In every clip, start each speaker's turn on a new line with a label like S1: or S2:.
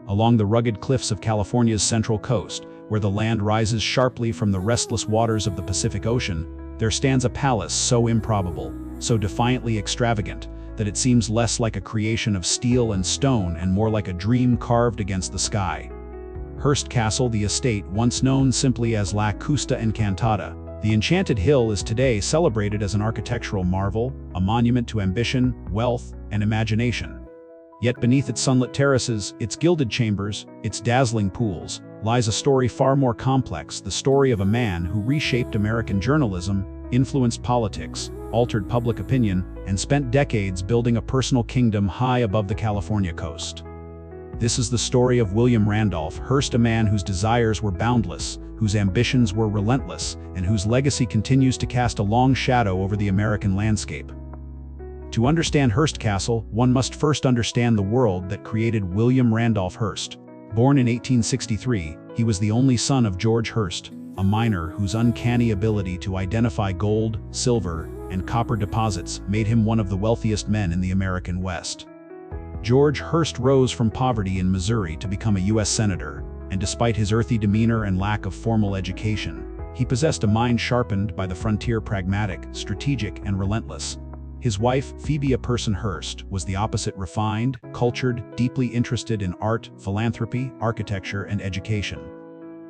S1: along the rugged cliffs of California's central coast, where the land rises sharply from the restless waters of the Pacific Ocean, there stands a palace so improbable, so defiantly extravagant, that it seems less like a creation of steel and stone and more like a dream carved against the sky. Hearst Castle, the estate once known simply as La Costa Encantada, the Enchanted Hill, is today celebrated as an architectural marvel, a monument to ambition, wealth, and imagination. Yet beneath its sunlit terraces, its gilded chambers, its dazzling pools, lies a story far more complex, the story of a man who reshaped American journalism, influenced politics, altered public opinion, and spent decades building a personal kingdom high above the California coast. This is the story of William Randolph Hearst, a man whose desires were boundless, whose ambitions were relentless, and whose legacy continues to cast a long shadow over the American landscape. To understand Hearst Castle, one must first understand the world that created William Randolph Hearst. Born in 1863, he was the only son of George Hearst, a miner whose uncanny ability to identify gold, silver, and copper deposits made him one of the wealthiest men in the American West. George Hearst rose from poverty in Missouri to become a U.S. Senator, and despite his earthy demeanor and lack of formal education, he possessed a mind sharpened by the frontier, pragmatic, strategic, and relentless. His wife, Phoebe Hearst, was the opposite, refined, cultured, deeply interested in art, philanthropy, architecture, and education.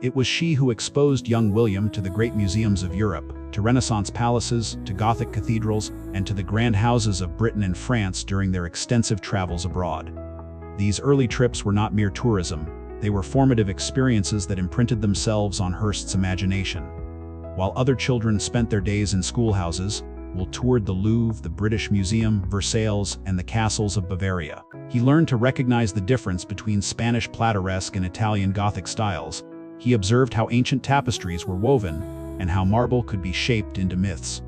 S1: It was she who exposed young William to the great museums of Europe, to Renaissance palaces, to Gothic cathedrals, and to the grand houses of Britain and France during their extensive travels abroad. These early trips were not mere tourism, they were formative experiences that imprinted themselves on Hearst's imagination. While other children spent their days in schoolhouses, Will toured the Louvre, the British Museum, Versailles, and the castles of Bavaria. He learned to recognize the difference between Spanish Plateresque and Italian Gothic styles. He observed how ancient tapestries were woven, and how marble could be shaped into myths.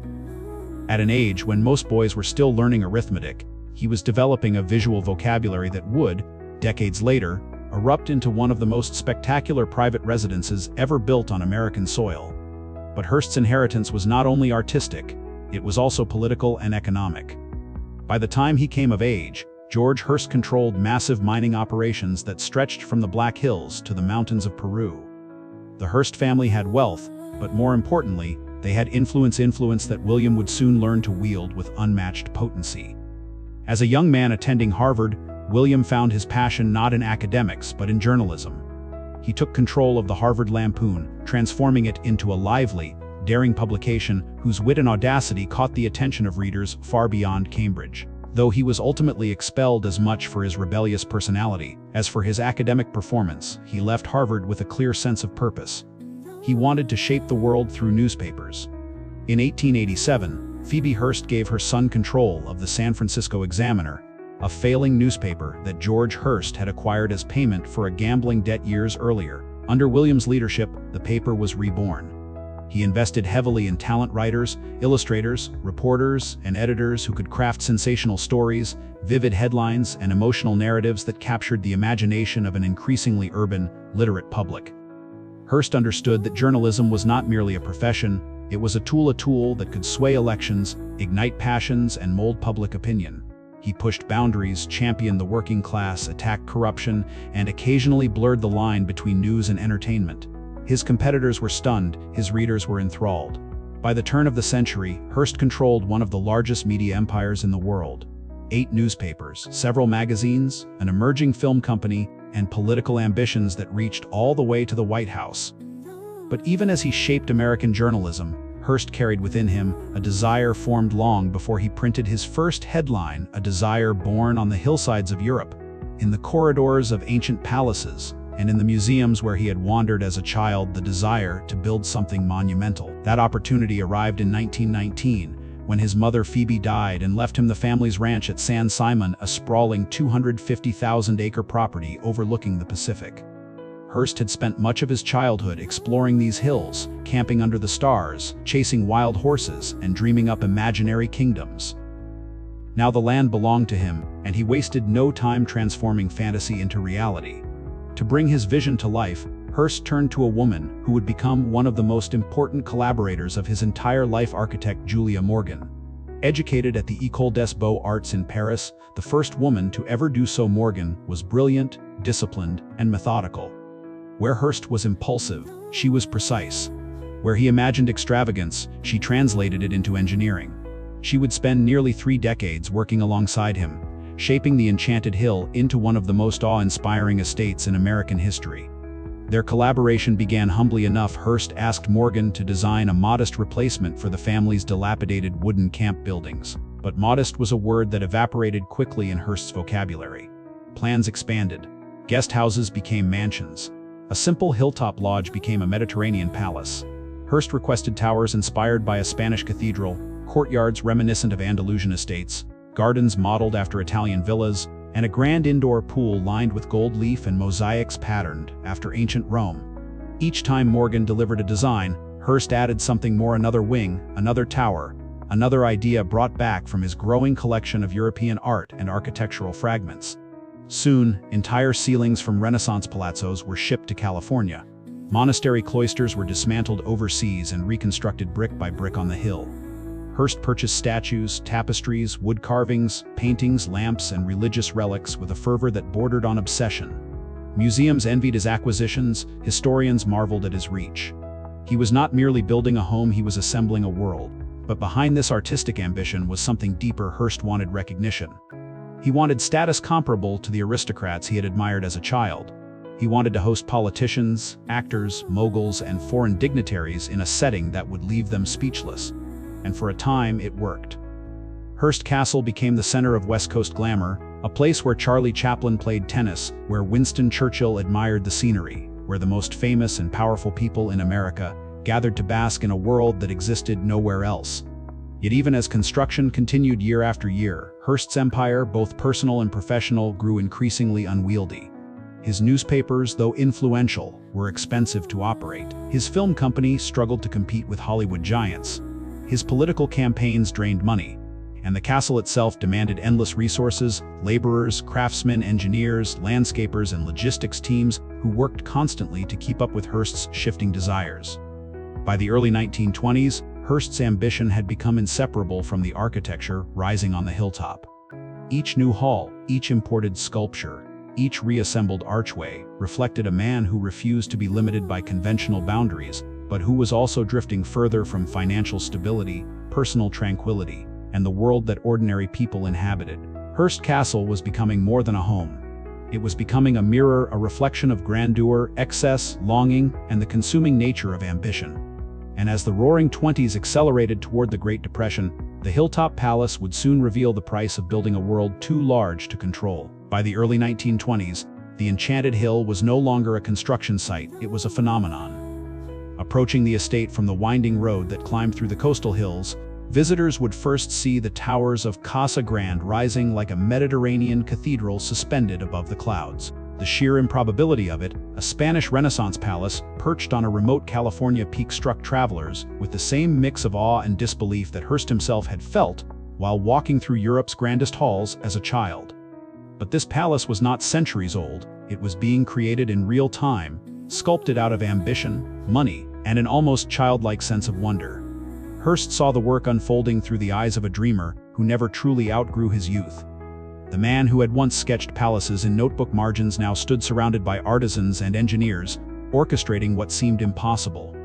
S1: At an age when most boys were still learning arithmetic, he was developing a visual vocabulary that would, decades later, erupt into one of the most spectacular private residences ever built on American soil. But Hearst's inheritance was not only artistic, it was also political and economic. By the time he came of age, George Hearst controlled massive mining operations that stretched from the Black Hills to the mountains of Peru. The Hearst family had wealth, but more importantly, they had influence that William would soon learn to wield with unmatched potency. As a young man attending Harvard, William found his passion not in academics but in journalism. He took control of the Harvard Lampoon, transforming it into a lively, daring publication whose wit and audacity caught the attention of readers far beyond Cambridge. Though he was ultimately expelled as much for his rebellious personality as for his academic performance, he left Harvard with a clear sense of purpose. He wanted to shape the world through newspapers. In 1887, Phoebe Hearst gave her son control of the San Francisco Examiner, a failing newspaper that George Hearst had acquired as payment for a gambling debt years earlier. Under William's leadership, the paper was reborn. He invested heavily in talent writers, illustrators, reporters, and editors who could craft sensational stories, vivid headlines, and emotional narratives that captured the imagination of an increasingly urban, literate public. Hearst understood that journalism was not merely a profession, it was a tool that could sway elections, ignite passions, and mold public opinion. He pushed boundaries, championed the working class, attacked corruption, and occasionally blurred the line between news and entertainment. His competitors were stunned, his readers were enthralled. By the turn of the century, Hearst controlled one of the largest media empires in the world. 8 newspapers, several magazines, an emerging film company, and political ambitions that reached all the way to the White House. But even as he shaped American journalism, Hearst carried within him a desire formed long before he printed his first headline, a desire born on the hillsides of Europe, in the corridors of ancient palaces, and in the museums where he had wandered as a child, the desire to build something monumental. That opportunity arrived in 1919, when his mother Phoebe died and left him the family's ranch at San Simon, a sprawling 250,000-acre property overlooking the Pacific. Hearst had spent much of his childhood exploring these hills, camping under the stars, chasing wild horses, and dreaming up imaginary kingdoms. Now the land belonged to him, and he wasted no time transforming fantasy into reality. To bring his vision to life, Hearst turned to a woman who would become one of the most important collaborators of his entire life, architect Julia Morgan. Educated at the École des Beaux-Arts in Paris, the first woman to ever do so, Morgan was brilliant, disciplined, and methodical. Where Hearst was impulsive, she was precise. Where he imagined extravagance, she translated it into engineering. She would spend nearly 3 decades working alongside him, shaping the Enchanted Hill into one of the most awe-inspiring estates in American history. Their collaboration began humbly enough. Hearst asked Morgan to design a modest replacement for the family's dilapidated wooden camp buildings. But modest was a word that evaporated quickly in Hearst's vocabulary. Plans expanded. Guest houses became mansions. A simple hilltop lodge became a Mediterranean palace. Hearst requested towers inspired by a Spanish cathedral, courtyards reminiscent of Andalusian estates, gardens modeled after Italian villas, and a grand indoor pool lined with gold leaf and mosaics patterned after ancient Rome. Each time Morgan delivered a design, Hearst added something more: another wing, another tower, another idea brought back from his growing collection of European art and architectural fragments. Soon, entire ceilings from Renaissance palazzos were shipped to California. Monastery cloisters were dismantled overseas and reconstructed brick by brick on the hill. Hearst purchased statues, tapestries, wood carvings, paintings, lamps, and religious relics with a fervor that bordered on obsession. Museums envied his acquisitions, historians marveled at his reach. He was not merely building a home, he was assembling a world. But behind this artistic ambition was something deeper. Hearst wanted recognition. He wanted status comparable to the aristocrats he had admired as a child. He wanted to host politicians, actors, moguls, and foreign dignitaries in a setting that would leave them speechless. And for a time, it worked. Hearst Castle became the center of West Coast glamour, a place where Charlie Chaplin played tennis, where Winston Churchill admired the scenery, where the most famous and powerful people in America gathered to bask in a world that existed nowhere else. Yet even as construction continued year after year, Hearst's empire, both personal and professional, grew increasingly unwieldy. His newspapers, though influential, were expensive to operate. His film company struggled to compete with Hollywood giants. His political campaigns drained money, and the castle itself demanded endless resources: laborers, craftsmen, engineers, landscapers, and logistics teams who worked constantly to keep up with Hearst's shifting desires. By the early 1920s, Hearst's ambition had become inseparable from the architecture rising on the hilltop. Each new hall, each imported sculpture, each reassembled archway reflected a man who refused to be limited by conventional boundaries, but who was also drifting further from financial stability, personal tranquility, and the world that ordinary people inhabited. Hearst Castle was becoming more than a home. It was becoming a mirror, a reflection of grandeur, excess, longing, and the consuming nature of ambition. And as the Roaring Twenties accelerated toward the Great Depression, the Hilltop Palace would soon reveal the price of building a world too large to control. By the early 1920s, the Enchanted Hill was no longer a construction site, it was a phenomenon. Approaching the estate from the winding road that climbed through the coastal hills, visitors would first see the towers of Casa Grande rising like a Mediterranean cathedral suspended above the clouds. The sheer improbability of it, a Spanish Renaissance palace perched on a remote California peak, struck travelers with the same mix of awe and disbelief that Hearst himself had felt while walking through Europe's grandest halls as a child. But this palace was not centuries old, it was being created in real time, sculpted out of ambition, money, and an almost childlike sense of wonder. Hearst saw the work unfolding through the eyes of a dreamer who never truly outgrew his youth. The man who had once sketched palaces in notebook margins now stood surrounded by artisans and engineers, orchestrating what seemed impossible.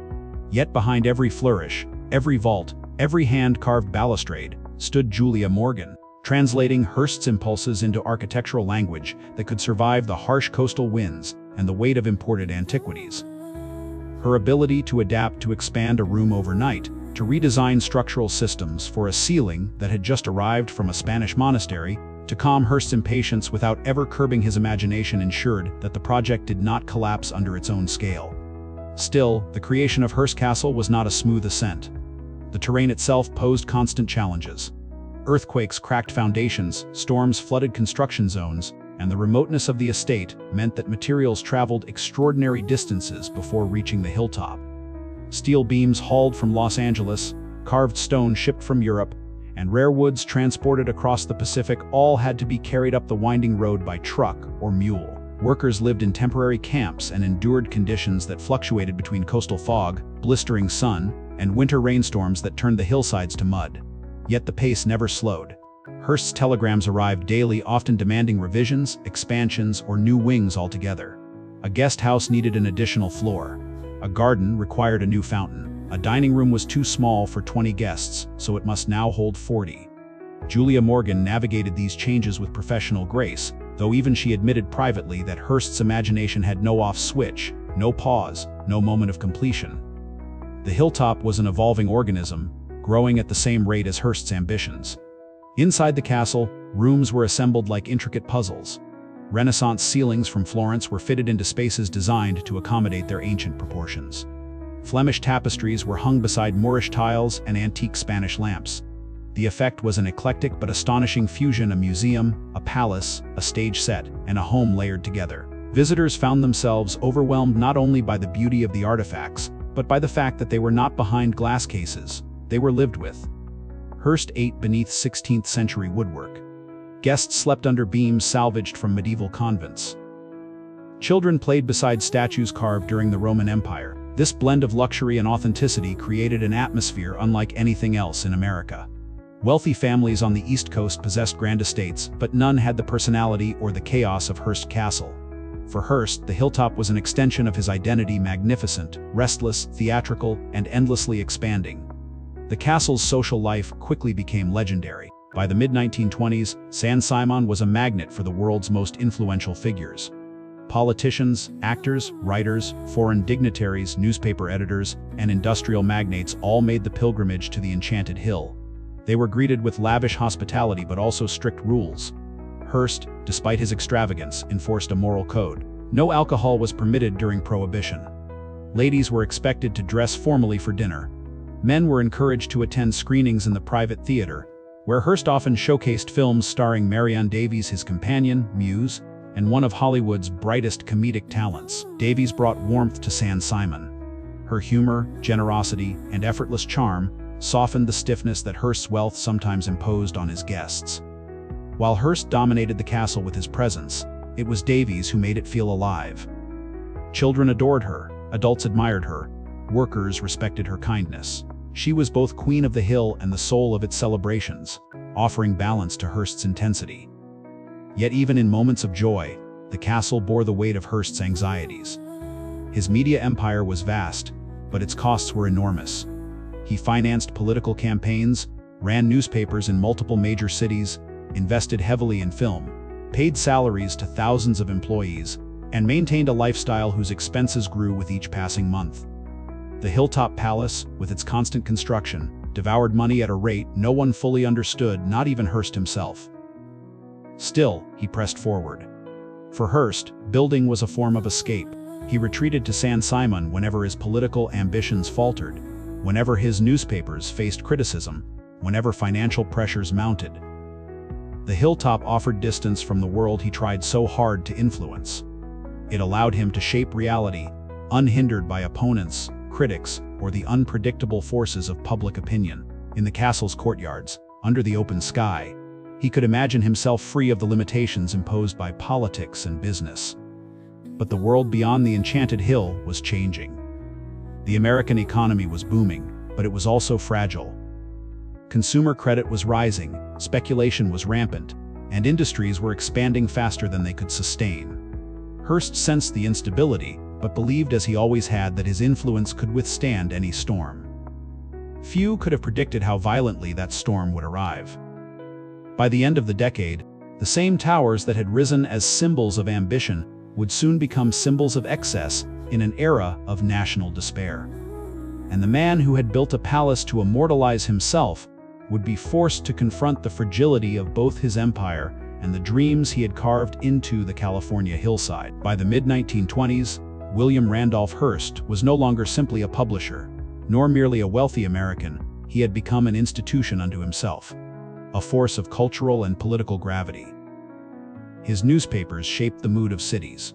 S1: Yet behind every flourish, every vault, every hand-carved balustrade, stood Julia Morgan, translating Hearst's impulses into architectural language that could survive the harsh coastal winds and the weight of imported antiquities. Her ability to adapt, to expand a room overnight, to redesign structural systems for a ceiling that had just arrived from a Spanish monastery, to calm Hearst's impatience without ever curbing his imagination, ensured that the project did not collapse under its own scale. Still, the creation of Hearst Castle was not a smooth ascent. The terrain itself posed constant challenges. Earthquakes cracked foundations, storms flooded construction zones, and the remoteness of the estate meant that materials traveled extraordinary distances before reaching the hilltop. Steel beams hauled from Los Angeles, carved stone shipped from Europe, and rare woods transported across the Pacific all had to be carried up the winding road by truck or mule. Workers lived in temporary camps and endured conditions that fluctuated between coastal fog, blistering sun, and winter rainstorms that turned the hillsides to mud. Yet the pace never slowed. Hearst's telegrams arrived daily, often demanding revisions, expansions, or new wings altogether. A guest house needed an additional floor. A garden required a new fountain. A dining room was too small for 20 guests, so it must now hold 40. Julia Morgan navigated these changes with professional grace, though even she admitted privately that Hearst's imagination had no off switch, no pause, no moment of completion. The hilltop was an evolving organism, growing at the same rate as Hearst's ambitions. Inside the castle, rooms were assembled like intricate puzzles. Renaissance ceilings from Florence were fitted into spaces designed to accommodate their ancient proportions. Flemish tapestries were hung beside Moorish tiles and antique Spanish lamps. The effect was an eclectic but astonishing fusion: a museum, a palace, a stage set, and a home layered together. Visitors found themselves overwhelmed not only by the beauty of the artifacts, but by the fact that they were not behind glass cases, they were lived with. Hearst ate beneath 16th-century woodwork. Guests slept under beams salvaged from medieval convents. Children played beside statues carved during the Roman Empire. This blend of luxury and authenticity created an atmosphere unlike anything else in America. Wealthy families on the East Coast possessed grand estates, but none had the personality or the chaos of Hearst Castle. For Hearst, the hilltop was an extension of his identity: magnificent, restless, theatrical, and endlessly expanding. The castle's social life quickly became legendary. By the mid-1920s, San Simon was a magnet for the world's most influential figures. Politicians, actors, writers, foreign dignitaries, newspaper editors, and industrial magnates all made the pilgrimage to the Enchanted Hill. They were greeted with lavish hospitality but also strict rules. Hearst, despite his extravagance, enforced a moral code. No alcohol was permitted during Prohibition. Ladies were expected to dress formally for dinner. Men were encouraged to attend screenings in the private theater, where Hearst often showcased films starring Marianne Davies, his companion, muse, and one of Hollywood's brightest comedic talents. Davies brought warmth to San Simon. Her humor, generosity, and effortless charm softened the stiffness that Hearst's wealth sometimes imposed on his guests. While Hearst dominated the castle with his presence, it was Davies who made it feel alive. Children adored her, adults admired her, workers respected her kindness. She was both queen of the hill and the soul of its celebrations, offering balance to Hearst's intensity. Yet even in moments of joy, the castle bore the weight of Hearst's anxieties. His media empire was vast, but its costs were enormous. He financed political campaigns, ran newspapers in multiple major cities, invested heavily in film, paid salaries to thousands of employees, and maintained a lifestyle whose expenses grew with each passing month. The Hilltop Palace, with its constant construction, devoured money at a rate no one fully understood, not even Hearst himself. Still, he pressed forward. For Hearst, building was a form of escape. He retreated to San Simon whenever his political ambitions faltered, whenever his newspapers faced criticism, whenever financial pressures mounted. The hilltop offered distance from the world he tried so hard to influence. It allowed him to shape reality, unhindered by opponents, critics, or the unpredictable forces of public opinion. In the castle's courtyards, under the open sky, he could imagine himself free of the limitations imposed by politics and business. But the world beyond the Enchanted Hill was changing. The American economy was booming, but it was also fragile. Consumer credit was rising, speculation was rampant, and industries were expanding faster than they could sustain. Hearst sensed the instability, but believed, as he always had, that his influence could withstand any storm. Few could have predicted how violently that storm would arrive. By the end of the decade, the same towers that had risen as symbols of ambition would soon become symbols of excess in an era of national despair. And the man who had built a palace to immortalize himself would be forced to confront the fragility of both his empire and the dreams he had carved into the California hillside. By the mid-1920s, William Randolph Hearst was no longer simply a publisher, nor merely a wealthy American. He had become an institution unto himself, a force of cultural and political gravity. His newspapers shaped the mood of cities.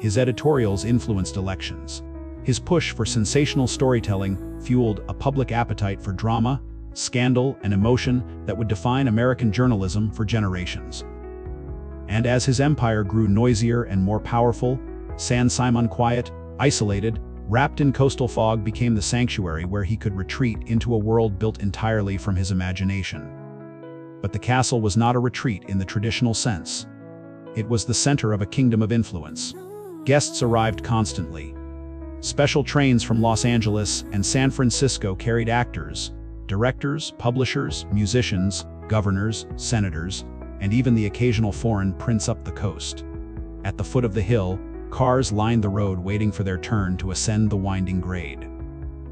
S1: His editorials influenced elections. His push for sensational storytelling fueled a public appetite for drama, scandal, and emotion that would define American journalism for generations. And as his empire grew noisier and more powerful, San Simon, quiet, isolated, wrapped in coastal fog, became the sanctuary where he could retreat into a world built entirely from his imagination. But the castle was not a retreat in the traditional sense. It was the center of a kingdom of influence. Guests arrived constantly. Special trains from Los Angeles and San Francisco carried actors, directors, publishers, musicians, governors, senators, and even the occasional foreign prince up the coast. At the foot of the hill, cars lined the road waiting for their turn to ascend the winding grade.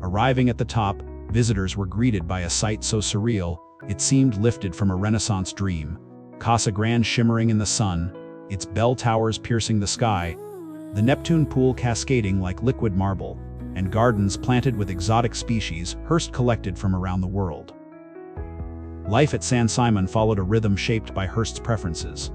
S1: Arriving at the top, visitors were greeted by a sight so surreal, it seemed lifted from a Renaissance dream. Casa Grande shimmering in the sun, its bell towers piercing the sky, the Neptune pool cascading like liquid marble, and gardens planted with exotic species Hearst collected from around the world. Life at San Simon followed a rhythm shaped by Hearst's preferences.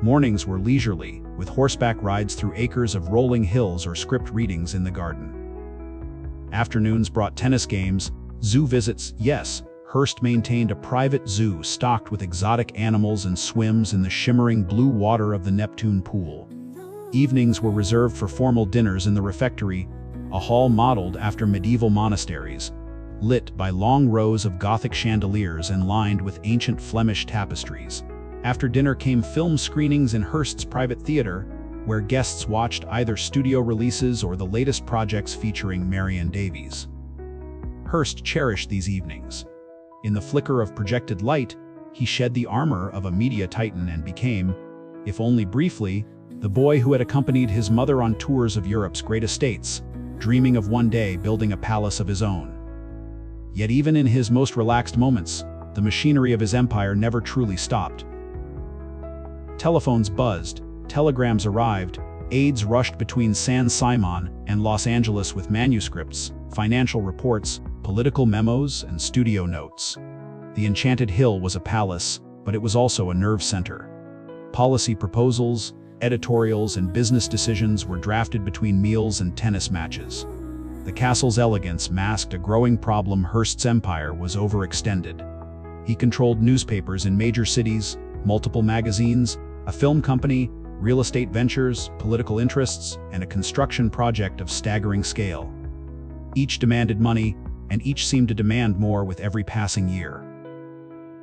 S1: Mornings were leisurely, with horseback rides through acres of rolling hills or script readings in the garden. Afternoons brought tennis games, zoo visits. Yes, Hearst maintained a private zoo stocked with exotic animals and swims in the shimmering blue water of the Neptune pool. Evenings were reserved for formal dinners in the refectory, a hall modeled after medieval monasteries, lit by long rows of Gothic chandeliers and lined with ancient Flemish tapestries. After dinner came film screenings in Hearst's private theater, where guests watched either studio releases or the latest projects featuring Marion Davies. Hearst cherished these evenings. In the flicker of projected light, he shed the armor of a media titan and became, if only briefly, the boy who had accompanied his mother on tours of Europe's great estates, dreaming of one day building a palace of his own. Yet even in his most relaxed moments, the machinery of his empire never truly stopped. Telephones buzzed, telegrams arrived, aides rushed between San Simon and Los Angeles with manuscripts, financial reports, political memos, and studio notes. The Enchanted Hill was a palace, but it was also a nerve center. Policy proposals, editorials, and business decisions were drafted between meals and tennis matches. The castle's elegance masked a growing problem. Hearst's empire was overextended. He controlled newspapers in major cities, multiple magazines, a film company, real estate ventures, political interests, and a construction project of staggering scale. Each demanded money, and each seemed to demand more with every passing year.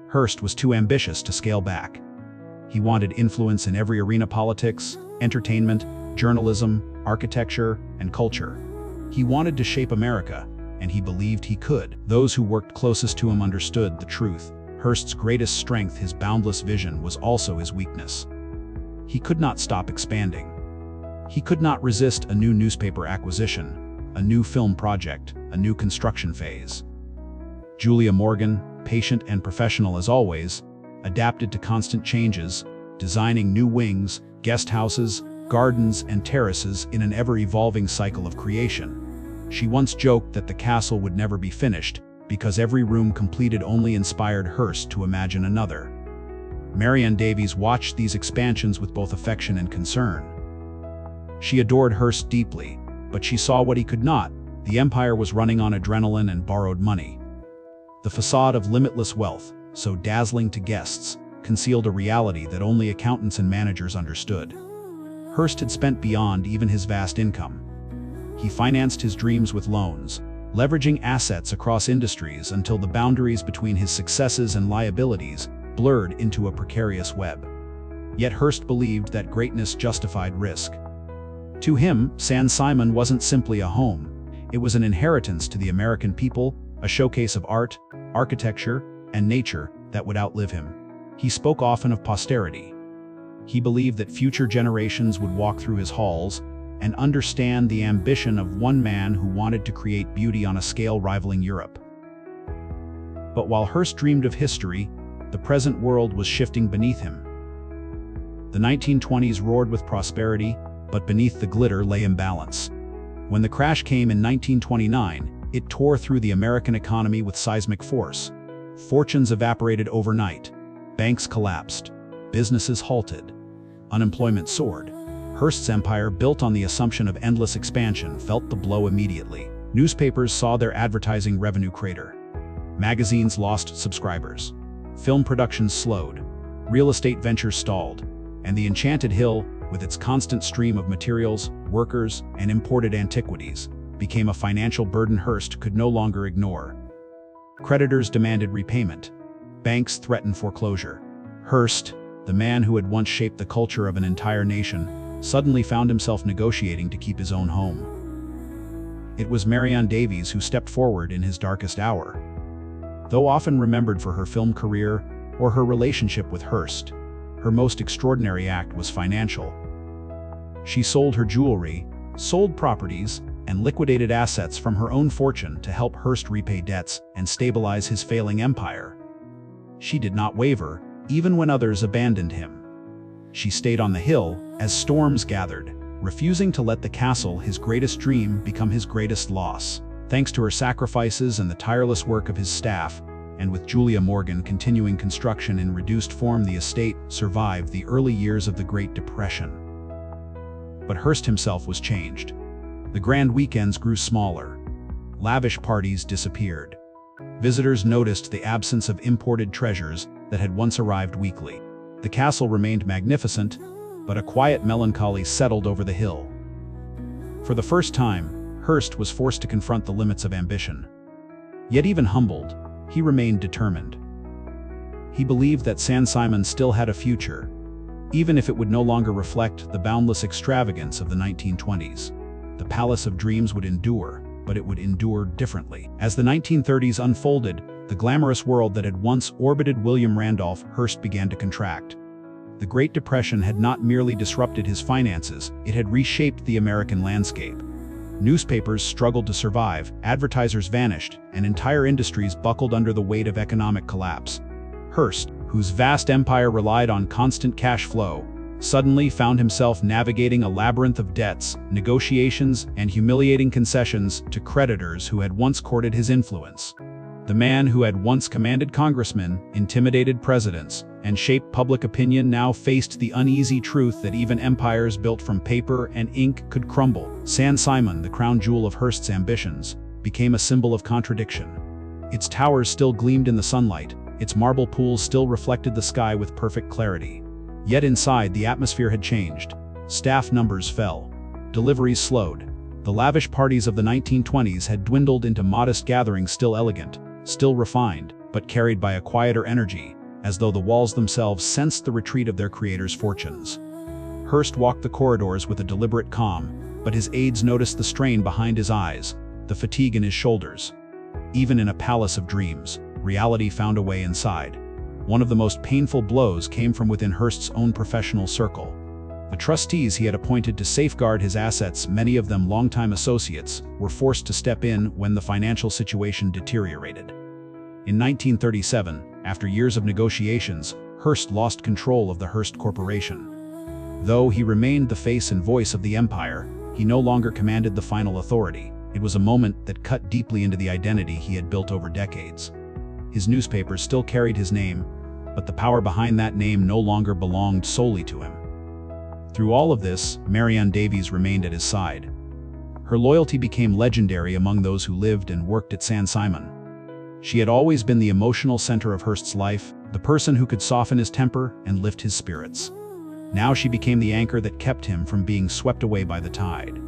S1: Hearst was too ambitious to scale back. He wanted influence in every arena: politics, entertainment, journalism, architecture, and culture. He wanted to shape America, and he believed he could. Those who worked closest to him understood the truth. Hearst's greatest strength, his boundless vision, was also his weakness. He could not stop expanding. He could not resist a new newspaper acquisition, a new film project, a new construction phase. Julia Morgan, patient and professional as always, adapted to constant changes, designing new wings, guest houses, gardens, and terraces in an ever-evolving cycle of creation. She once joked that the castle would never be finished, because every room completed only inspired Hearst to imagine another. Marion Davies watched these expansions with both affection and concern. She adored Hearst deeply, but she saw what he could not. The empire was running on adrenaline and borrowed money. The facade of limitless wealth, so dazzling to guests, concealed a reality that only accountants and managers understood. Hearst had spent beyond even his vast income. He financed his dreams with loans, leveraging assets across industries until the boundaries between his successes and liabilities blurred into a precarious web. Yet Hearst believed that greatness justified risk. To him, San Simon wasn't simply a home. It was an inheritance to the American people, a showcase of art, architecture, and nature that would outlive him. He spoke often of posterity. He believed that future generations would walk through his halls and understand the ambition of one man who wanted to create beauty on a scale rivaling Europe. But while Hearst dreamed of history, the present world was shifting beneath him. The 1920s roared with prosperity, but beneath the glitter lay imbalance. When the crash came in 1929, it tore through the American economy with seismic force. Fortunes evaporated overnight. Banks collapsed. Businesses halted. Unemployment soared. Hearst's empire, built on the assumption of endless expansion, felt the blow immediately. Newspapers saw their advertising revenue crater. Magazines lost subscribers. Film productions slowed. Real estate ventures stalled. And the Enchanted Hill, with its constant stream of materials, workers, and imported antiquities, became a financial burden Hearst could no longer ignore. Creditors demanded repayment. Banks threatened foreclosure. Hearst, the man who had once shaped the culture of an entire nation, suddenly found himself negotiating to keep his own home. It was Marion Davies who stepped forward in his darkest hour. Though often remembered for her film career or her relationship with Hearst, her most extraordinary act was financial. She sold her jewelry, sold properties, and liquidated assets from her own fortune to help Hearst repay debts and stabilize his failing empire. She did not waver, even when others abandoned him. She stayed on the hill as storms gathered, refusing to let the castle, his greatest dream, become his greatest loss. Thanks to her sacrifices and the tireless work of his staff, and with Julia Morgan continuing construction in reduced form, the estate survived the early years of the Great Depression. But Hearst himself was changed. The grand weekends grew smaller. Lavish parties disappeared. Visitors noticed the absence of imported treasures that had once arrived weekly. The castle remained magnificent, but a quiet melancholy settled over the hill. For the first time, Hearst was forced to confront the limits of ambition. Yet even humbled, he remained determined. He believed that San Simon still had a future, even if it would no longer reflect the boundless extravagance of the 1920s. The Palace of Dreams would endure, but it would endure differently. As the 1930s unfolded, the glamorous world that had once orbited William Randolph Hearst began to contract. The Great Depression had not merely disrupted his finances, it had reshaped the American landscape. Newspapers struggled to survive, advertisers vanished, and entire industries buckled under the weight of economic collapse. Hearst, whose vast empire relied on constant cash flow, suddenly found himself navigating a labyrinth of debts, negotiations, and humiliating concessions to creditors who had once courted his influence. The man who had once commanded congressmen, intimidated presidents, and shaped public opinion now faced the uneasy truth that even empires built from paper and ink could crumble. San Simon, the crown jewel of Hearst's ambitions, became a symbol of contradiction. Its towers still gleamed in the sunlight, its marble pools still reflected the sky with perfect clarity. Yet inside, the atmosphere had changed. Staff numbers fell. Deliveries slowed. The lavish parties of the 1920s had dwindled into modest gatherings, still elegant, still refined, but carried by a quieter energy, as though the walls themselves sensed the retreat of their creators' fortunes. Hearst walked the corridors with a deliberate calm, but his aides noticed the strain behind his eyes, the fatigue in his shoulders. Even in a palace of dreams, reality found a way inside. One of the most painful blows came from within Hearst's own professional circle. The trustees he had appointed to safeguard his assets, many of them longtime associates, were forced to step in when the financial situation deteriorated. In 1937, after years of negotiations, Hearst lost control of the Hearst Corporation. Though he remained the face and voice of the empire, he no longer commanded the final authority. It was a moment that cut deeply into the identity he had built over decades. His newspapers still carried his name, but the power behind that name no longer belonged solely to him. Through all of this, Marion Davies remained at his side. Her loyalty became legendary among those who lived and worked at San Simon. She had always been the emotional center of Hearst's life, the person who could soften his temper and lift his spirits. Now she became the anchor that kept him from being swept away by the tide.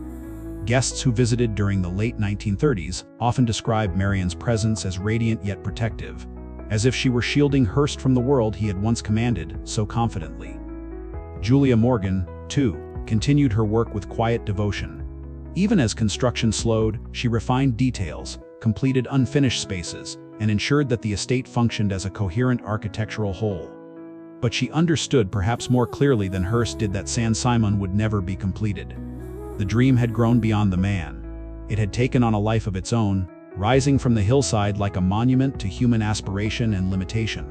S1: Guests who visited during the late 1930s often described Marion's presence as radiant yet protective, as if she were shielding Hearst from the world he had once commanded so confidently. Julia Morgan, too, continued her work with quiet devotion. Even as construction slowed, she refined details, completed unfinished spaces, and ensured that the estate functioned as a coherent architectural whole. But she understood perhaps more clearly than Hearst did that San Simon would never be completed. The dream had grown beyond the man. It had taken on a life of its own, rising from the hillside like a monument to human aspiration and limitation.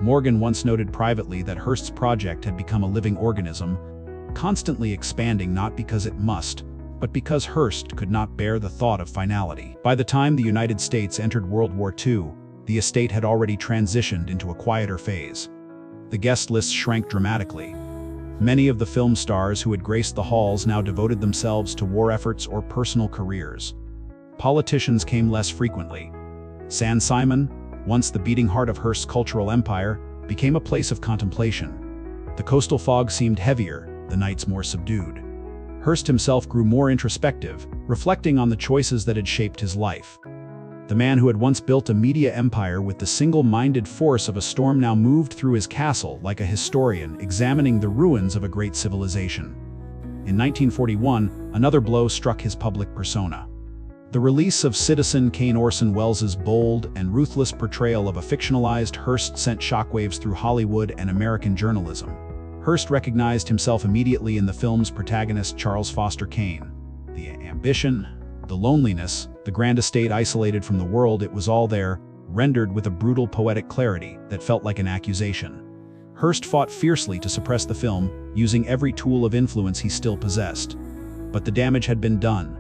S1: Morgan once noted privately that Hearst's project had become a living organism, constantly expanding not because it must, but because Hearst could not bear the thought of finality. By the time the United States entered World War II, the estate had already transitioned into a quieter phase. The guest list shrank dramatically. Many of the film stars who had graced the halls now devoted themselves to war efforts or personal careers. Politicians came less frequently. San Simon, once the beating heart of Hearst's cultural empire, became a place of contemplation. The coastal fog seemed heavier, the nights more subdued. Hearst himself grew more introspective, reflecting on the choices that had shaped his life. The man who had once built a media empire with the single-minded force of a storm now moved through his castle like a historian examining the ruins of a great civilization. In 1941, another blow struck his public persona. The release of Citizen Kane Orson Welles' bold and ruthless portrayal of a fictionalized Hearst sent shockwaves through Hollywood and American journalism. Hearst recognized himself immediately in the film's protagonist Charles Foster Kane. The ambition, the loneliness, the grand estate isolated from the world, it was all there, rendered with a brutal poetic clarity that felt like an accusation. Hearst fought fiercely to suppress the film, using every tool of influence he still possessed. But the damage had been done.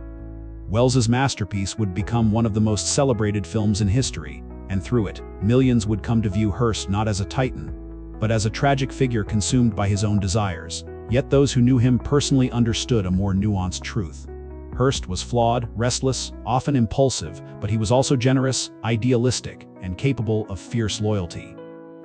S1: Welles's masterpiece would become one of the most celebrated films in history, and through it, millions would come to view Hearst not as a titan, but as a tragic figure consumed by his own desires. Yet those who knew him personally understood a more nuanced truth. Hearst was flawed, restless, often impulsive, but he was also generous, idealistic, and capable of fierce loyalty.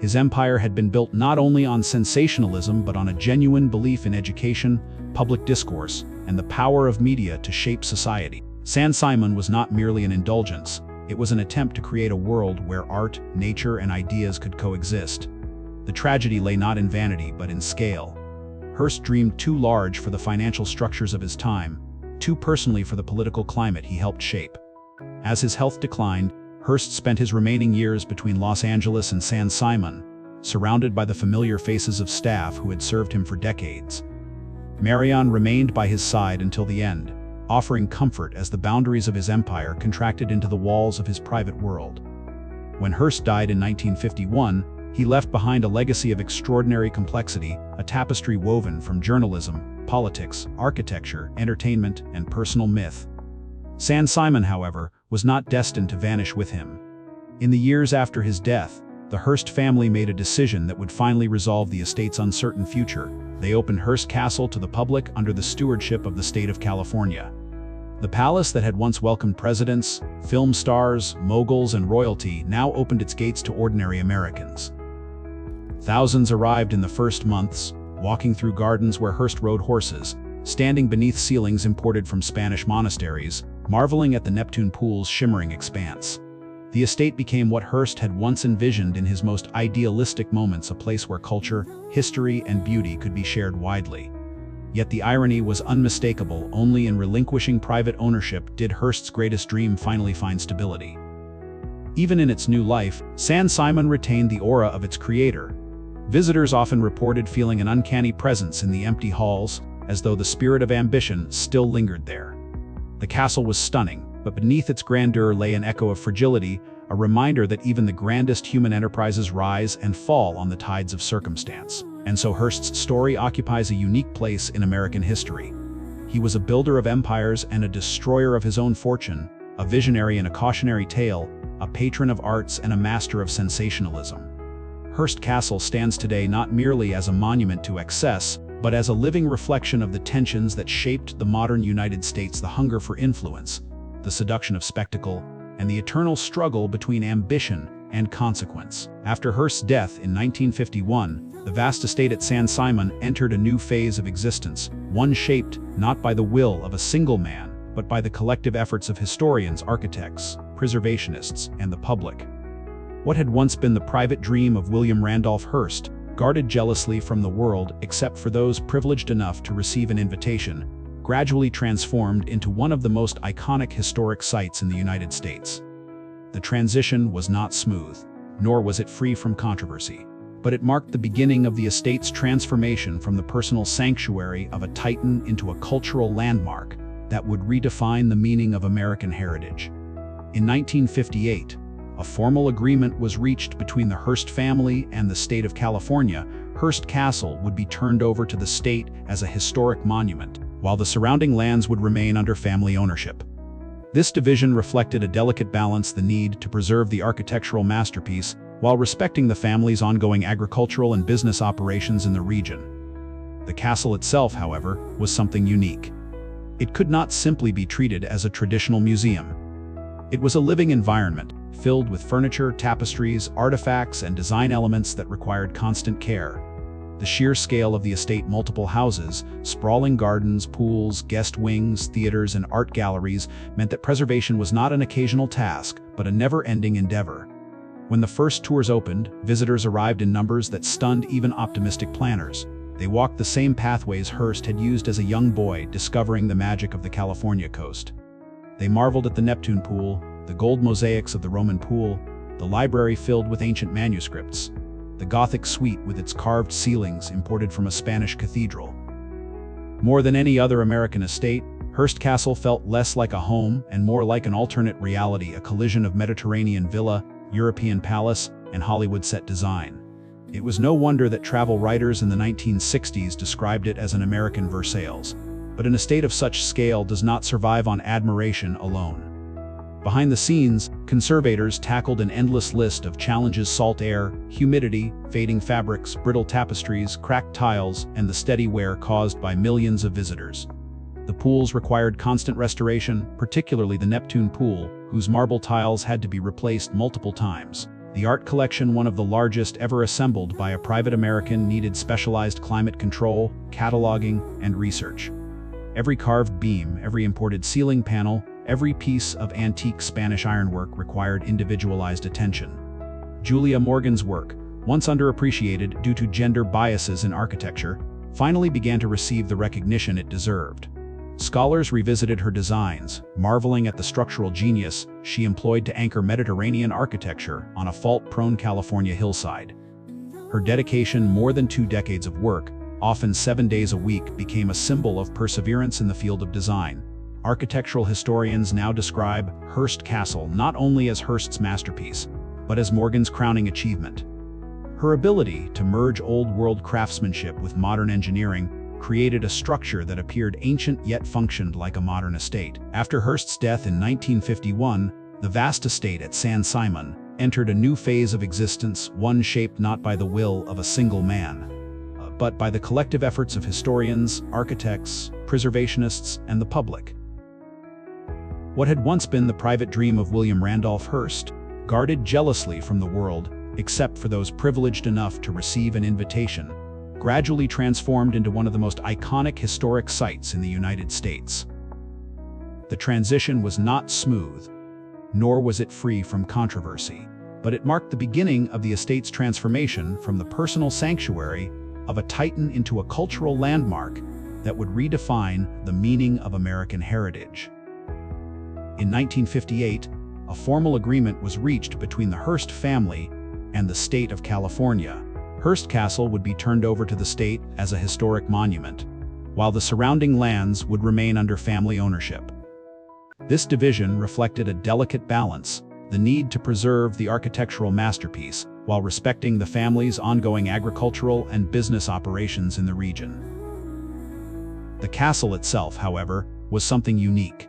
S1: His empire had been built not only on sensationalism but on a genuine belief in education, public discourse, and the power of media to shape society. Saint-Simon was not merely an indulgence, it was an attempt to create a world where art, nature, and ideas could coexist. The tragedy lay not in vanity but in scale. Hearst dreamed too large for the financial structures of his time, too personally for the political climate he helped shape. As his health declined, Hearst spent his remaining years between Los Angeles and Saint-Simon, surrounded by the familiar faces of staff who had served him for decades. Marion remained by his side until the end, offering comfort as the boundaries of his empire contracted into the walls of his private world. When Hearst died in 1951, he left behind a legacy of extraordinary complexity, a tapestry woven from journalism, politics, architecture, entertainment, and personal myth. Saint-Simon, however, was not destined to vanish with him. In the years after his death, the Hearst family made a decision that would finally resolve the estate's uncertain future. They opened Hearst Castle to the public under the stewardship of the state of California. The palace that had once welcomed presidents, film stars, moguls, and royalty now opened its gates to ordinary Americans. Thousands arrived in the first months, walking through gardens where Hearst rode horses, standing beneath ceilings imported from Spanish monasteries, marveling at the Neptune pool's shimmering expanse. The estate became what Hearst had once envisioned in his most idealistic moments, a place where culture, history, and beauty could be shared widely. Yet the irony was unmistakable. Only in relinquishing private ownership did Hearst's greatest dream finally find stability. Even in its new life, Saint-Simon retained the aura of its creator. Visitors often reported feeling an uncanny presence in the empty halls, as though the spirit of ambition still lingered there. The castle was stunning, but beneath its grandeur lay an echo of fragility, a reminder that even the grandest human enterprises rise and fall on the tides of circumstance. And so Hearst's story occupies a unique place in American history. He was a builder of empires and a destroyer of his own fortune, a visionary and a cautionary tale, a patron of arts and a master of sensationalism. Hearst Castle stands today not merely as a monument to excess, but as a living reflection of the tensions that shaped the modern United States: the hunger for influence, the seduction of spectacle, and the eternal struggle between ambition and consequence. After Hearst's death in 1951, the vast estate at Saint-Simon entered a new phase of existence, one shaped not by the will of a single man, but by the collective efforts of historians, architects, preservationists, and the public. What had once been the private dream of William Randolph Hearst, guarded jealously from the world except for those privileged enough to receive an invitation, gradually transformed into one of the most iconic historic sites in the United States. The transition was not smooth, nor was it free from controversy, but it marked the beginning of the estate's transformation from the personal sanctuary of a titan into a cultural landmark that would redefine the meaning of American heritage. In 1958, a formal agreement was reached between the Hearst family and the state of California. Hearst Castle would be turned over to the state as a historic monument, while the surrounding lands would remain under family ownership. This division reflected a delicate balance: the need to preserve the architectural masterpiece while respecting the family's ongoing agricultural and business operations in the region. The castle itself, however, was something unique. It could not simply be treated as a traditional museum. It was a living environment, filled with furniture, tapestries, artifacts, and design elements that required constant care. The The sheer scale of the estate, multiple houses, sprawling gardens, pools, guest wings, theaters, and art galleries meant that preservation was not an occasional task, but a never-ending endeavor. When the first tours opened, visitors arrived in numbers that stunned even optimistic planners. They walked the same pathways Hearst had used as a young boy, discovering the magic of the California coast. They marveled at the Neptune pool, the gold mosaics of the Roman pool, the library filled with ancient manuscripts, the Gothic suite with its carved ceilings imported from a Spanish cathedral. More than any other American estate, Hearst Castle felt less like a home and more like an alternate reality, a collision of Mediterranean villa, European palace, and Hollywood set design. It was no wonder that travel writers in the 1960s described it as an American Versailles. But an estate of such scale does not survive on admiration alone. Behind the scenes, conservators tackled an endless list of challenges: salt air, humidity, fading fabrics, brittle tapestries, cracked tiles, and the steady wear caused by millions of visitors. The pools required constant restoration, particularly the Neptune pool, whose marble tiles had to be replaced multiple times. The art collection, one of the largest ever assembled by a private American, needed specialized climate control, cataloging, and research. Every carved beam, every imported ceiling panel, every piece of antique Spanish ironwork required individualized attention. Julia Morgan's work, once underappreciated due to gender biases in architecture, finally began to receive the recognition it deserved. Scholars revisited her designs, marveling at the structural genius she employed to anchor Mediterranean architecture on a fault-prone California hillside. Her dedication, more than 2 decades of work, often 7 days a week, became a symbol of perseverance in the field of design. Architectural historians now describe Hearst Castle not only as Hearst's masterpiece, but as Morgan's crowning achievement. Her ability to merge old-world craftsmanship with modern engineering created a structure that appeared ancient yet functioned like a modern estate. After Hearst's death in 1951, the vast estate at San Simon entered a new phase of existence, one shaped not by the will of a single man, but by the collective efforts of historians, architects, preservationists, and the public. What had once been the private dream of William Randolph Hearst, guarded jealously from the world, except for those privileged enough to receive an invitation, gradually transformed into one of the most iconic historic sites in the United States. The transition was not smooth, nor was it free from controversy, but it marked the beginning of the estate's transformation from the personal sanctuary of a titan into a cultural landmark that would redefine the meaning of American heritage. In 1958, a formal agreement was reached between the Hearst family and the state of California. Hearst Castle would be turned over to the state as a historic monument, while the surrounding lands would remain under family ownership. This division reflected a delicate balance, the need to preserve the architectural masterpiece while respecting the family's ongoing agricultural and business operations in the region. The castle itself, however, was something unique.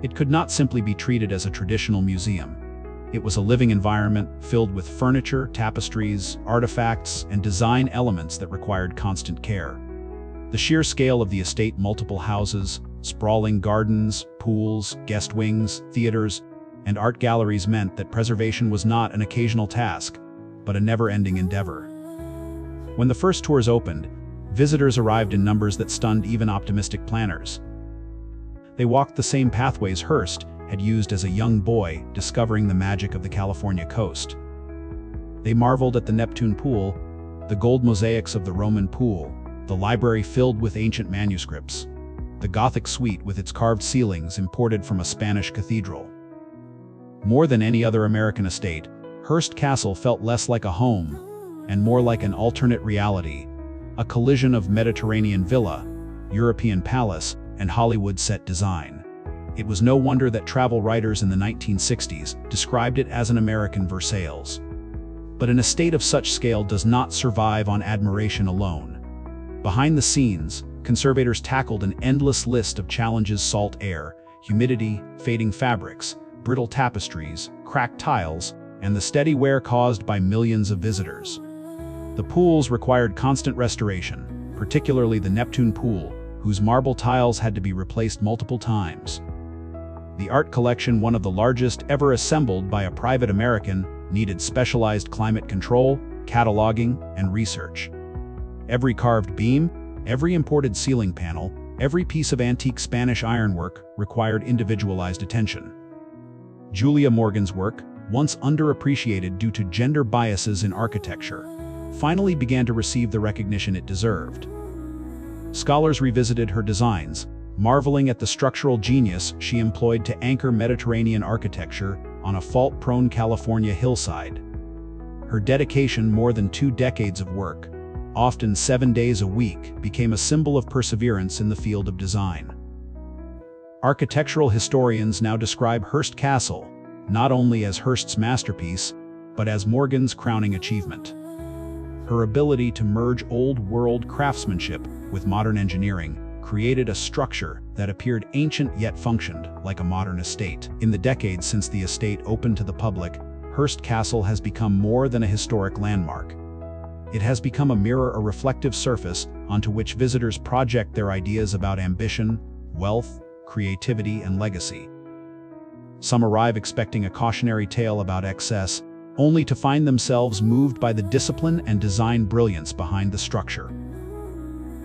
S1: It could not simply be treated as a traditional museum. It was a living environment filled with furniture, tapestries, artifacts, and design elements that required constant care. The sheer scale of the estate, multiple houses, sprawling gardens, pools, guest wings, theaters, and art galleries meant that preservation was not an occasional task, but a never-ending endeavor. When the first tours opened, visitors arrived in numbers that stunned even optimistic planners. They walked the same pathways Hearst had used as a young boy, discovering the magic of the California coast. They marveled at the Neptune pool, the gold mosaics of the Roman pool, the library filled with ancient manuscripts, the Gothic suite with its carved ceilings imported from a Spanish cathedral. More than any other American estate, Hearst Castle felt less like a home and more like an alternate reality, a collision of Mediterranean villa, European palace, and Hollywood set design. It was no wonder that travel writers in the 1960s described it as an American Versailles. But an estate of such scale does not survive on admiration alone. Behind the scenes, conservators tackled an endless list of challenges: salt air, humidity, fading fabrics, brittle tapestries, cracked tiles, and the steady wear caused by millions of visitors. The pools required constant restoration, particularly the Neptune pool, whose marble tiles had to be replaced multiple times. The art collection, one of the largest ever assembled by a private American, needed specialized climate control, cataloging, and research. Every carved beam, every imported ceiling panel, every piece of antique Spanish ironwork required individualized attention. Julia Morgan's work, once underappreciated due to gender biases in architecture, finally began to receive the recognition it deserved. Scholars revisited her designs, marveling at the structural genius she employed to anchor Mediterranean architecture on a fault-prone California hillside. Her dedication, more than 2 decades of work, often 7 days a week, became a symbol of perseverance in the field of design. Architectural historians now describe Hearst Castle not only as Hearst's masterpiece, but as Morgan's crowning achievement. Her ability to merge old-world craftsmanship with modern engineering created a structure that appeared ancient yet functioned like a modern estate. In the decades since the estate opened to the public, Hearst Castle has become more than a historic landmark. It has become a mirror, a reflective surface onto which visitors project their ideas about ambition, wealth, creativity, and legacy. Some arrive expecting a cautionary tale about excess, only to find themselves moved by the discipline and design brilliance behind the structure.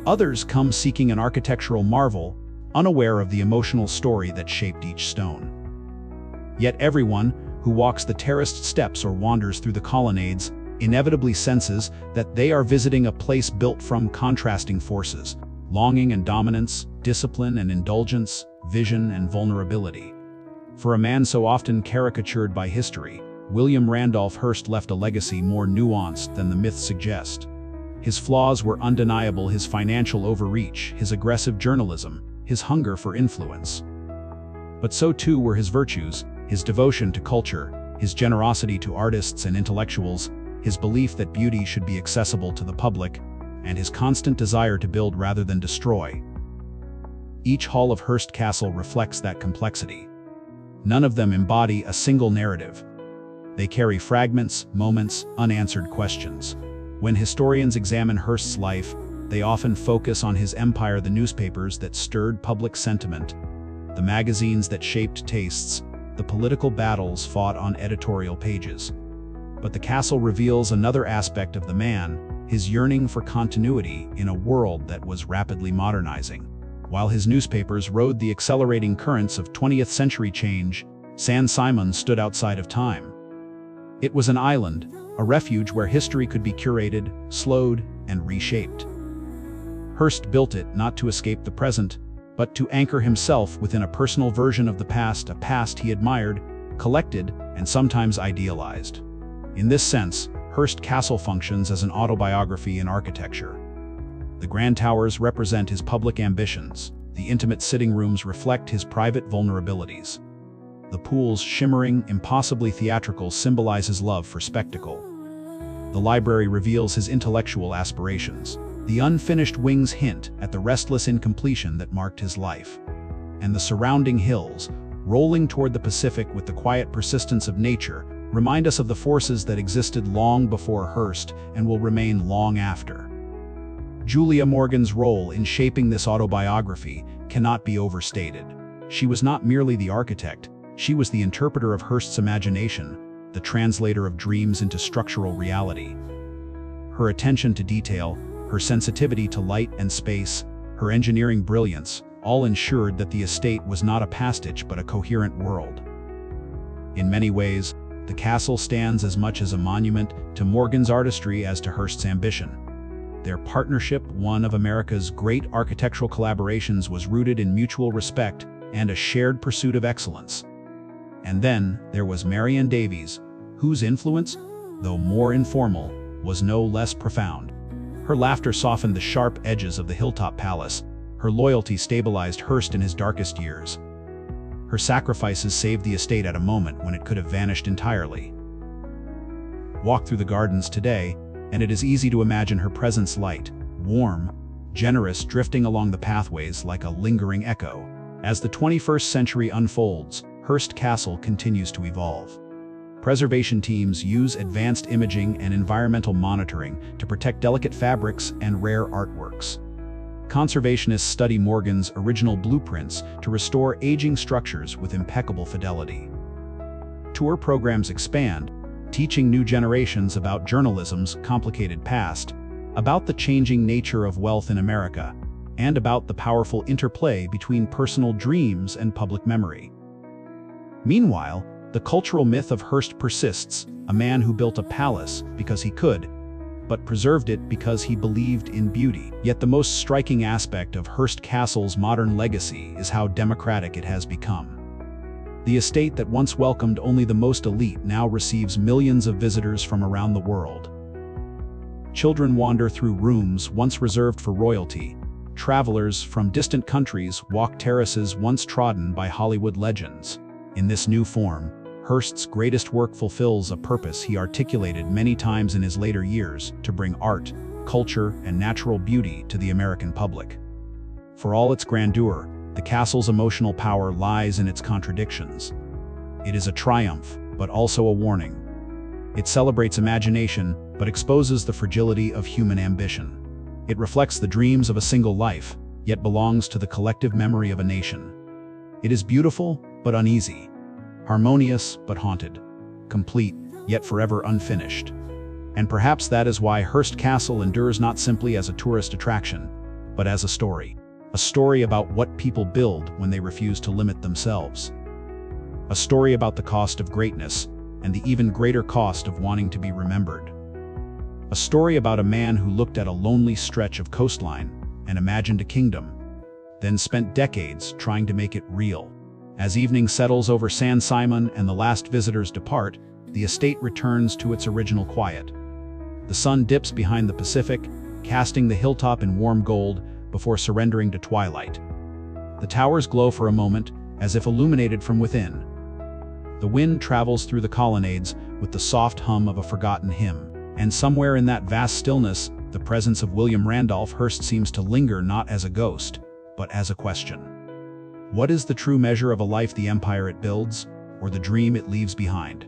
S1: Others come seeking an architectural marvel, unaware of the emotional story that shaped each stone. Yet everyone who walks the terraced steps or wanders through the colonnades inevitably senses that they are visiting a place built from contrasting forces: longing and dominance, discipline and indulgence, vision and vulnerability. For a man so often caricatured by history, William Randolph Hearst left a legacy more nuanced than the myths suggest. His flaws were undeniable: his financial overreach, his aggressive journalism, his hunger for influence. But so too were his virtues: his devotion to culture, his generosity to artists and intellectuals, his belief that beauty should be accessible to the public, and his constant desire to build rather than destroy. Each hall of Hearst Castle reflects that complexity. None of them embody a single narrative. They carry fragments, moments, unanswered questions. When historians examine Hearst's life, they often focus on his empire: the newspapers that stirred public sentiment, the magazines that shaped tastes, the political battles fought on editorial pages. But the castle reveals another aspect of the man: his yearning for continuity in a world that was rapidly modernizing. While his newspapers rode the accelerating currents of 20th century change, San Simon stood outside of time. It was an island, a refuge where history could be curated, slowed, and reshaped. Hearst built it not to escape the present, but to anchor himself within a personal version of the past, a past he admired, collected, and sometimes idealized. In this sense, Hearst Castle functions as an autobiography in architecture. The grand towers represent his public ambitions. The intimate sitting rooms reflect his private vulnerabilities. The pools, shimmering, impossibly theatrical, symbolize his love for spectacle. The library reveals his intellectual aspirations. The unfinished wings hint at the restless incompletion that marked his life. And the surrounding hills, rolling toward the Pacific with the quiet persistence of nature, remind us of the forces that existed long before Hearst and will remain long after. Julia Morgan's role in shaping this autobiography cannot be overstated. She was not merely the architect, she was the interpreter of Hearst's imagination, the translator of dreams into structural reality. Her attention to detail, her sensitivity to light and space, her engineering brilliance, all ensured that the estate was not a pastiche but a coherent world. In many ways, the castle stands as much as a monument to Morgan's artistry as to Hearst's ambition. Their partnership, one of America's great architectural collaborations, was rooted in mutual respect and a shared pursuit of excellence. And then there was Marion Davies, whose influence, though more informal, was no less profound. Her laughter softened the sharp edges of the Hilltop Palace. Her loyalty stabilized Hearst in his darkest years. Her sacrifices saved the estate at a moment when it could have vanished entirely. Walk through the gardens today, and it is easy to imagine her presence: light, warm, generous, drifting along the pathways like a lingering echo. As the 21st century unfolds, Hearst Castle continues to evolve. Preservation teams use advanced imaging and environmental monitoring to protect delicate fabrics and rare artworks. Conservationists study Morgan's original blueprints to restore aging structures with impeccable fidelity. Tour programs expand, teaching new generations about journalism's complicated past, about the changing nature of wealth in America, and about the powerful interplay between personal dreams and public memory. Meanwhile, the cultural myth of Hearst persists, a man who built a palace because he could, but preserved it because he believed in beauty. Yet the most striking aspect of Hearst Castle's modern legacy is how democratic it has become. The estate that once welcomed only the most elite now receives millions of visitors from around the world. Children wander through rooms once reserved for royalty. Travelers from distant countries walk terraces once trodden by Hollywood legends. In this new form, Hearst's greatest work fulfills a purpose he articulated many times in his later years: to bring art, culture, and natural beauty to the American public. For all its grandeur, the castle's emotional power lies in its contradictions. It is a triumph, but also a warning. It celebrates imagination, but exposes the fragility of human ambition. It reflects the dreams of a single life, yet belongs to the collective memory of a nation. It is beautiful, but uneasy. Harmonious, but haunted. Complete, yet forever unfinished. And perhaps that is why Hearst Castle endures not simply as a tourist attraction, but as a story. A story about what people build when they refuse to limit themselves. A story about the cost of greatness, and the even greater cost of wanting to be remembered. A story about a man who looked at a lonely stretch of coastline and imagined a kingdom, then spent decades trying to make it real. As evening settles over San Simon and the last visitors depart, the estate returns to its original quiet. The sun dips behind the Pacific, casting the hilltop in warm gold before surrendering to twilight. The towers glow for a moment, as if illuminated from within. The wind travels through the colonnades with the soft hum of a forgotten hymn, and somewhere in that vast stillness, the presence of William Randolph Hearst seems to linger not as a ghost, but as a question. What is the true measure of a life, the empire it builds, or the dream it leaves behind?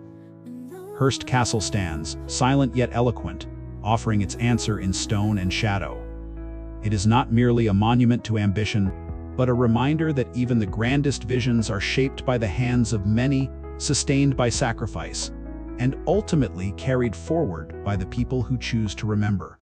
S1: Hearst Castle stands, silent yet eloquent, offering its answer in stone and shadow. It is not merely a monument to ambition, but a reminder that even the grandest visions are shaped by the hands of many, sustained by sacrifice, and ultimately carried forward by the people who choose to remember.